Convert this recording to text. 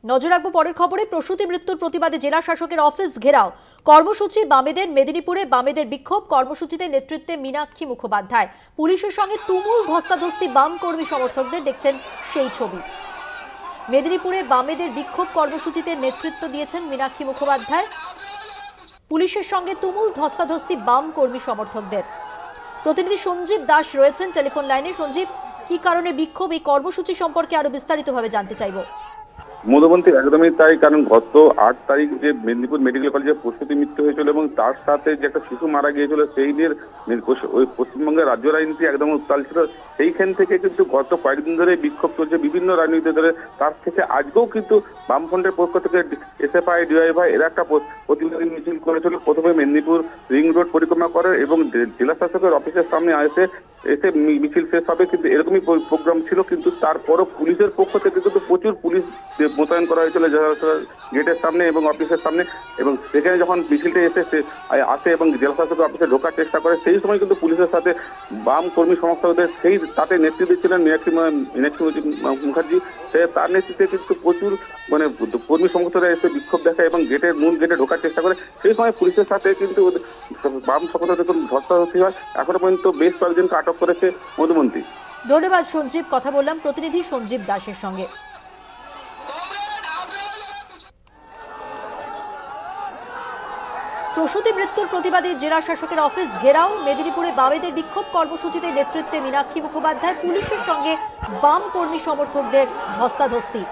নজর রাখবো পরের খবরে। প্রসূতি মৃত্যুর প্রতিবাদে জেলা শাসকের অফিস ঘেরাও, কর্মসূচি বামেদের। মেদিনীপুরে বামেদের বিক্ষোভ, কর্মসূচিতে নেতৃত্বে মীনাক্ষী মুখোপাধ্যায়। পুলিশের সঙ্গে তুমুল ধস্তাধস্তি বাম কর্মী সমর্থকদের, দেখছেন সেই ছবি। মেদিনীপুরে বামেদের বিক্ষোভ কর্মসূচিতে নেতৃত্ব দিয়েছেন মীনাক্ষী মুখোপাধ্যায়। পুলিশের সঙ্গে তুমুল ধস্তাধস্তি বাম কর্মী সমর্থকদের। প্রতিনিধি সঞ্জীব দাস রয়েছেন টেলিফোন লাইনে। সঞ্জীব, কি কারণে বিক্ষোভ, এই কর্মসূচি সম্পর্কে আরো বিস্তারিতভাবে জানতে চাইব। মধুবন্তী, একদমই তাই। কারণ গত 8 তারিখ যে মেদিনীপুর মেডিকেল কলেজে প্রসূতি মৃত্যু হয়েছিল এবং তার সাথে যে একটা শিশু মারা গিয়েছিল, সেই নিয়ে ওই পশ্চিমবঙ্গের রাজ্য রাজনীতি একদম উত্তাল ছিল। সেইখান থেকে কিন্তু গত কয়েকদিন ধরে বিক্ষোভ চলছে বিভিন্ন রাজনীতি দলে। তার থেকে আজকেও কিন্তু বামফ্রন্টের পক্ষ থেকে এসএফআই, ডিওয়াইফআই এরা একটা প্রতিবাদী মিছিল করেছিল। প্রথমে মেদিনীপুর রিং রোড পরিক্রমা করে এবং জেলা শাসকের অফিসের সামনে এসে মিছিল শেষ হবে। কিন্তু এরকমই প্রোগ্রাম ছিল, কিন্তু তারপরও পুলিশের পক্ষ থেকে কিন্তু প্রচুর পুলিশ মোতায়েন করা হয়েছিল গেটের সামনে এবং অফিসের সামনে। এবং সেখানে যখন মিছিলটা আসে এবং জেলা শাসকের অফিসে ঢোকার চেষ্টা করে, সেই সময় কিন্তু পুলিশের সাথে বাম কর্মী সমর্থকদের তাতে নেতৃত্ব ছিলেন মীনাক্ষী মুখার্জি। তার নেতৃত্বে কিন্তু প্রচুর কর্মী সমর্থকরা এসে বিক্ষোভ দেখায় এবং মূল গেটে ঢোকার চেষ্টা করে। সেই সময় পুলিশের সাথে কিন্তু বাম সমর্থকদের ধস্তাধস্তি হয়। এখনো পর্যন্ত বেশ কয়েকজনকে আটক করেছে মধুমন্তী। ধন্যবাদ সঞ্জীব। কথা বললাম প্রতিনিধি সঞ্জীব দাসের সঙ্গে। প্রসূতি মৃত্যুর প্রতিবাদে জেলা শাসকের অফিস ঘেরাও, মেদিনীপুরে বামেদের বিক্ষোভ কর্মসূচিতে নেতৃত্বে মীনাক্ষী মুখোপাধ্যায়। পুলিশের সঙ্গে বাম কর্মী সমর্থকদের ধস্তাধস্তি।